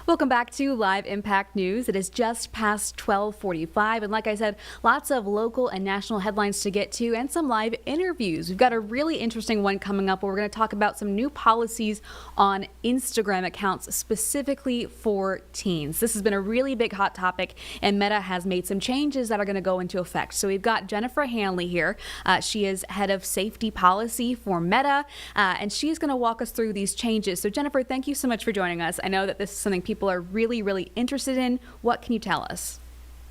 Welcome back to Live Impact News. It is just past 12:45, and like I said, lots of local and national headlines to get to and some live interviews. We've got a really interesting one coming up where we're going to talk about some new policies on Instagram accounts specifically for teens. This has been a really big hot topic, and Meta has made some changes that are going to go into effect. So we've got Jennifer Hanley here. She is head of safety policy for Meta, and she's going to walk us through these changes. So Jennifer, thank you so much for joining us. I know that this is something people are really, really interested in. What can you tell us?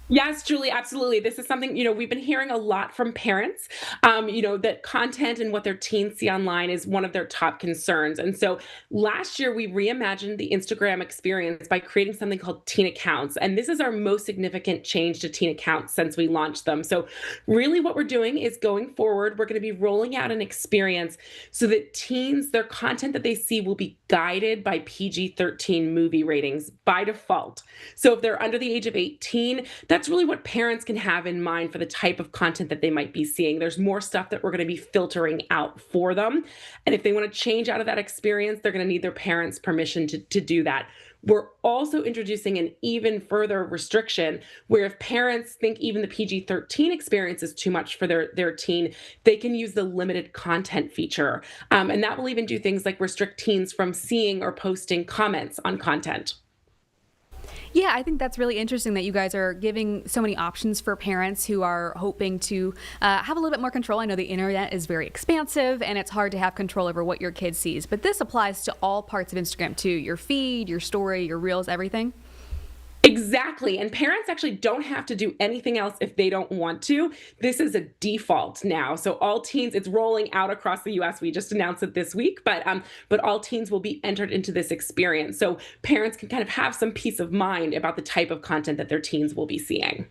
Yes, Julie, absolutely. This is something, we've been hearing a lot from parents, that content and what their teens see online is one of their top concerns. And so last year, we reimagined the Instagram experience by creating something called teen accounts. And this is our most significant change to teen accounts since we launched them. So really what we're doing is going forward, we're going to be rolling out an experience so that teens, their content that they see will be guided by PG-13 movie ratings by default. So if they're under the age of 18, that's really what parents can have in mind for the type of content that they might be seeing. There's more stuff that we're going to be filtering out for them. And if they want to change out of that experience, they're going to need their parents' permission to do that. We're also introducing an even further restriction where if parents think even the PG-13 experience is too much for their teen, they can use the limited content feature. And that will even do things like restrict teens from seeing or posting comments on content. Yeah, I think that's really interesting that you guys are giving so many options for parents who are hoping to have a little bit more control. I know the internet is very expansive and it's hard to have control over what your kid sees, but this applies to all parts of Instagram too, your feed, your story, your reels, everything. Exactly. And parents actually don't have to do anything else if they don't want to. This is a default now. So all teens, it's rolling out across the US. We just announced it this week, but all teens will be entered into this experience. So parents can kind of have some peace of mind about the type of content that their teens will be seeing.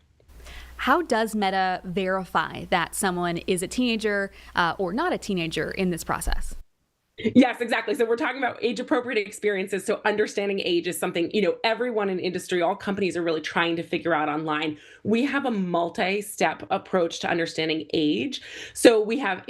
How does Meta verify that someone is a teenager or not a teenager in this process? Yes, exactly. So we're talking about age appropriate experiences. So understanding age is something, everyone in industry, all companies are really trying to figure out online. We have a multi-step approach to understanding age. So we have,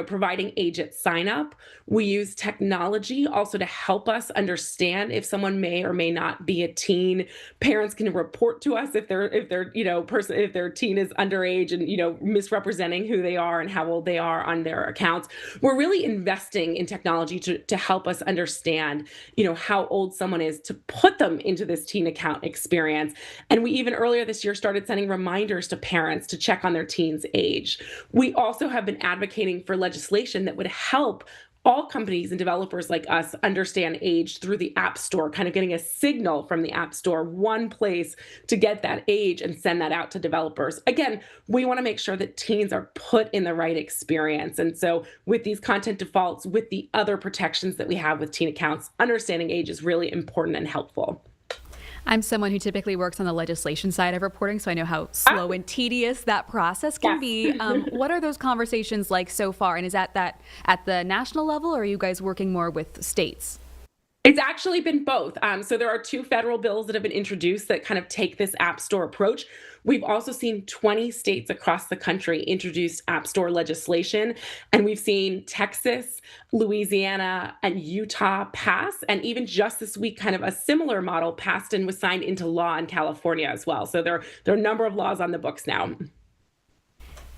providing age at sign up. We use technology also to help us understand if someone may or may not be a teen. Parents can report to us if if their teen is underage and, misrepresenting who they are and how old they are on their accounts. We're really investing in technology to help us understand, how old someone is to put them into this teen account experience. And we even earlier this year started sending reminders to parents to check on their teen's age. We also have been advocating for legislation that would help all companies and developers like us understand age through the App Store, kind of getting a signal from the App Store, one place to get that age and send that out to developers. Again, we want to make sure that teens are put in the right experience. And so with these content defaults, with the other protections that we have with teen accounts, understanding age is really important and helpful. I'm someone who typically works on the legislation side of reporting, so I know how slow and tedious that process can be. What are those conversations like so far? And is that at the national level, or are you guys working more with states? It's actually been both. So there are two federal bills that have been introduced that kind of take this App Store approach. We've also seen 20 states across the country introduce App Store legislation, and we've seen Texas, Louisiana, and Utah pass, and even just this week, kind of a similar model passed and was signed into law in California as well. So there are a number of laws on the books now.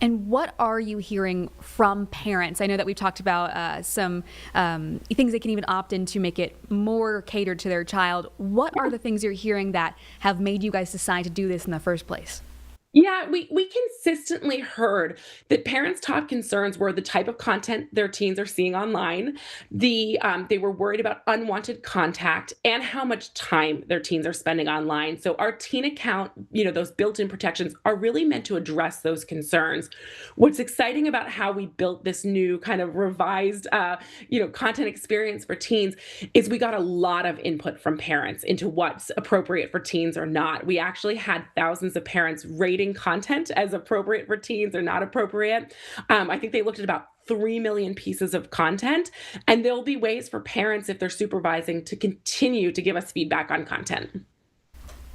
And what are you hearing from parents? I know that we've talked about some things they can even opt in to make it more catered to their child. What are the things you're hearing that have made you guys decide to do this in the first place? Yeah, we consistently heard that parents' top concerns were the type of content their teens are seeing online. They were worried about unwanted contact and how much time their teens are spending online. So our teen account, those built-in protections are really meant to address those concerns. What's exciting about how we built this new kind of revised, content experience for teens is we got a lot of input from parents into what's appropriate for teens or not. We actually had thousands of parents rating content as appropriate for teens or not appropriate. I think they looked at about 3 million pieces of content, and there'll be ways for parents, if they're supervising, to continue to give us feedback on content.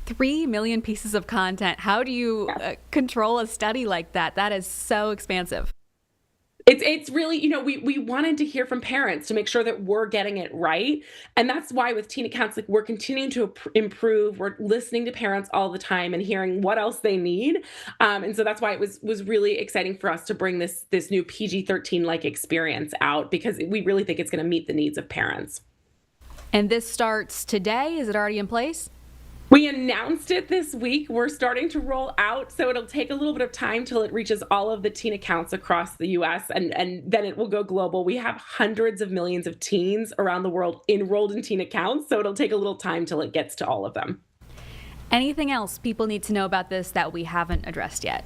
3 million pieces of content. How do you control a study like that? That is so expansive. It's really, we wanted to hear from parents to make sure that we're getting it right. And that's why with teen accounts, like we're continuing to improve. We're listening to parents all the time and hearing what else they need. And so that's why it was really exciting for us to bring this new PG-13 like experience out, because we really think it's going to meet the needs of parents. And this starts today. Is it already in place? We announced it this week. We're starting to roll out, so it'll take a little bit of time till it reaches all of the teen accounts across the US, and then it will go global. We have hundreds of millions of teens around the world enrolled in teen accounts, so it'll take a little time till it gets to all of them. Anything else people need to know about this that we haven't addressed yet?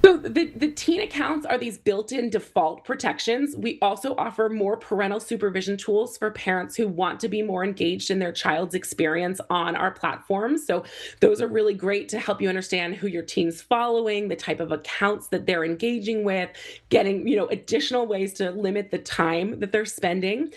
So the teen accounts are these built-in default protections. We also offer more parental supervision tools for parents who want to be more engaged in their child's experience on our platforms. So those are really great to help you understand who your teen's following, the type of accounts that they're engaging with, getting, additional ways to limit the time that they're spending.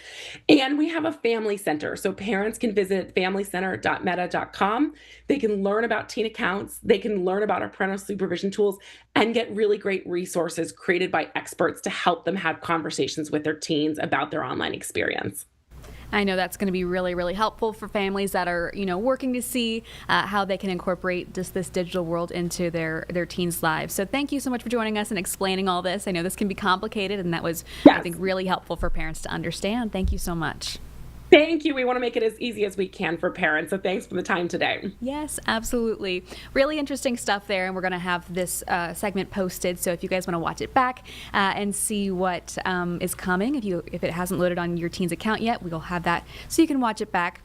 And we have a family center. So parents can visit familycenter.meta.com. They can learn about teen accounts. They can learn about our parental supervision tools and get really great resources created by experts to help them have conversations with their teens about their online experience. I know that's going to be really, really helpful for families that are, working to see how they can incorporate just this digital world into their teens' lives. So thank you so much for joining us and explaining all this. I know this can be complicated, and that was, Yes. I think, really helpful for parents to understand. Thank you so much. Thank you. We want to make it as easy as we can for parents. So thanks for the time today. Yes, absolutely. Really interesting stuff there, and we're going to have this segment posted. So if you guys want to watch it back and see what is coming, if it hasn't loaded on your teen's account yet, we'll have that so you can watch it back.